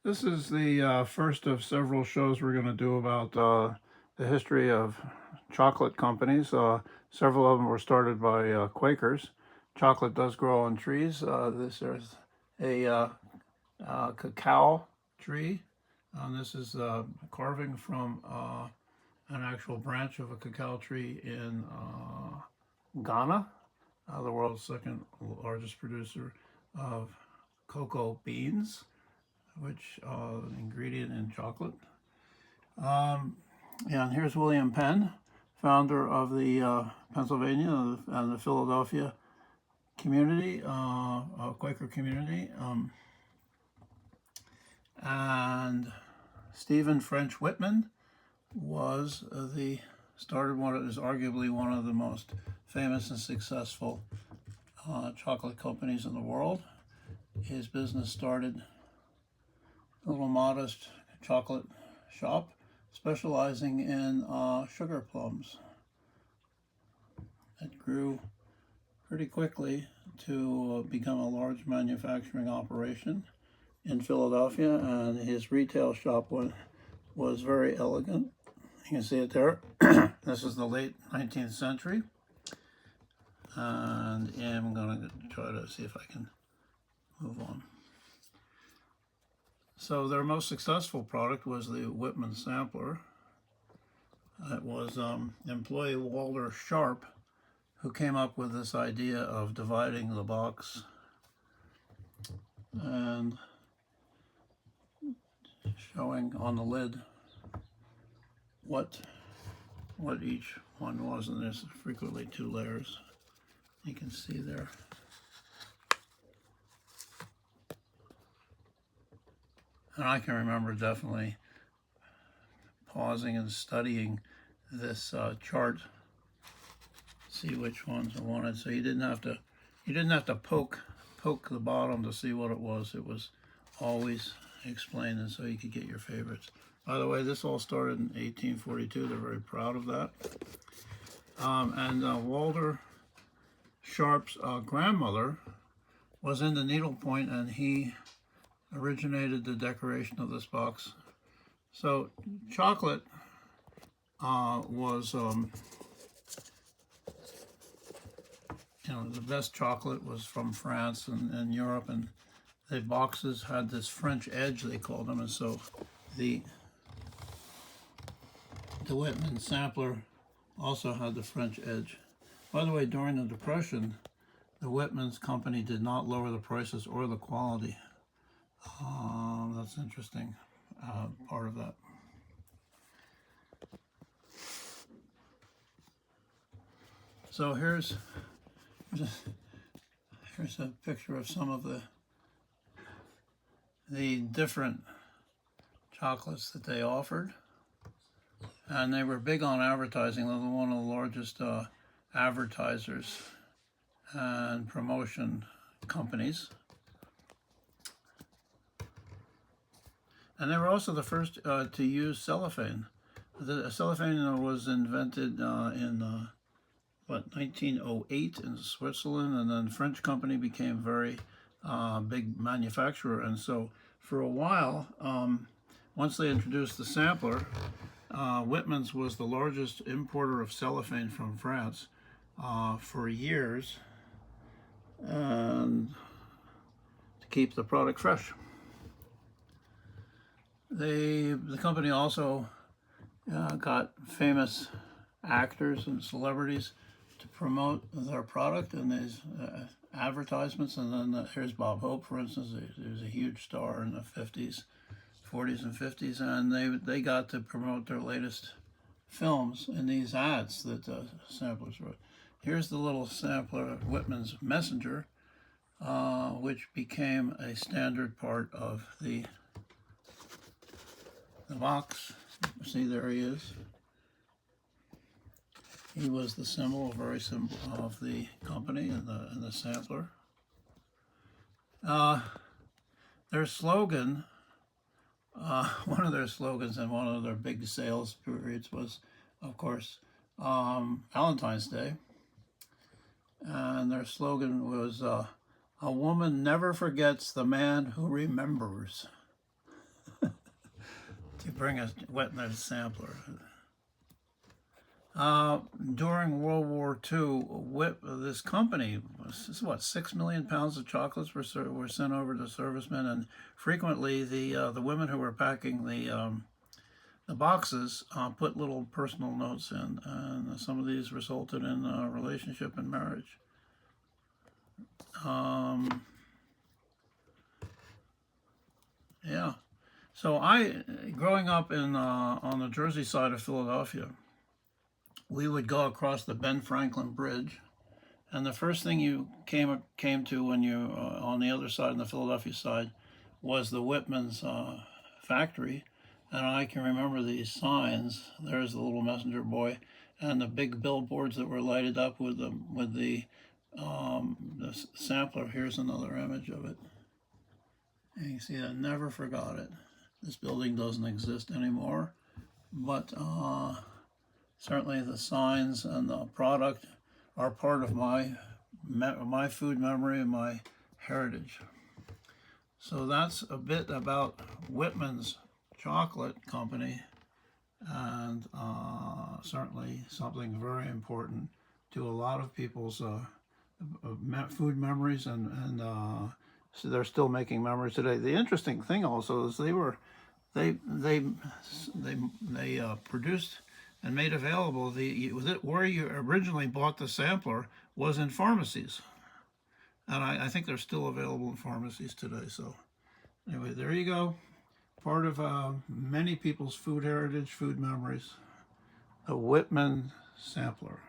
This is the first of several shows we're going to do about the history of chocolate companies. Several of them were started by Quakers. Chocolate does grow on trees. This is a cacao tree. This is a carving from an actual branch of a cacao tree in Ghana, the world's second largest producer of cocoa beans, which ingredient in chocolate. And here's William Penn, founder of the Pennsylvania and the Philadelphia community, Quaker community. And Stephen French Whitman was started what is arguably one of the most famous and successful chocolate companies in the world. His business started a little modest chocolate shop specializing in sugar plums. It grew pretty quickly to become a large manufacturing operation in Philadelphia, and his retail shop was very elegant. You can see it there. This is the late 19th century, and I'm going to try to see if I can move on. So their most successful product was the Whitman sampler. It was employee Walter Sharp who came up with this idea of dividing the box and showing on the lid what each one was, and there's frequently two layers. You can see there. And I can remember definitely pausing and studying this chart, see which ones I wanted. So you didn't have to poke the bottom to see what it was. It was always explained, and so you could get your favorites. By the way, this all started in 1842. They're very proud of that. Walter Sharp's grandmother was in the needlepoint, and he originated the decoration of this box. So chocolate was, the best chocolate was from France and Europe, and the boxes had this French edge, they called them, and so the Whitman sampler also had the French edge. By the way, during the Depression, the Whitman's company did not lower the prices or the quality. That's interesting, part of that. So here's a picture of some of the different chocolates that they offered. And they were big on advertising. They were one of the largest advertisers and promotion companies. And they were also the first to use cellophane. The cellophane was invented in 1908 in Switzerland, and then French company became very big manufacturer. And so for a while, once they introduced the sampler, Whitman's was the largest importer of cellophane from France for years, and to keep the product fresh. The company also got famous actors and celebrities to promote their product in these advertisements. And then here's Bob Hope, for instance. He was a huge star in the 40s and 50s, and they got to promote their latest films in these ads that samplers wrote. Here's the little sampler, Whitman's Messenger, which became a standard part of the box. See, there he is. He was the very symbol of the company and the sampler. Their slogan, one of their slogans and one of their big sales periods was, of course, Valentine's Day. And their slogan was, "A woman never forgets the man who remembers." to bring a Whitman sampler. During World War II, this company, what, 6 million pounds of chocolates were sent over to servicemen, and frequently the women who were packing the boxes put little personal notes in, and some of these resulted in a relationship and marriage. Yeah. So growing up on the Jersey side of Philadelphia, we would go across the Ben Franklin Bridge, and the first thing you came to when you on the other side, on the Philadelphia side, was the Whitman's factory. And I can remember these signs. There's the little messenger boy, and the big billboards that were lighted up with the sampler. Here's another image of it. And you see, I never forgot it. This building doesn't exist anymore, but certainly the signs and the product are part of my food memory and my heritage. So that's a bit about Whitman's Chocolate Company, and certainly something very important to a lot of people's food memories, and so they're still making memories today. The interesting thing also is they produced and made available where you originally bought the sampler was in pharmacies, and I think they're still available in pharmacies today. So anyway, there you go, part of many people's food heritage, food memories, a Whitman sampler.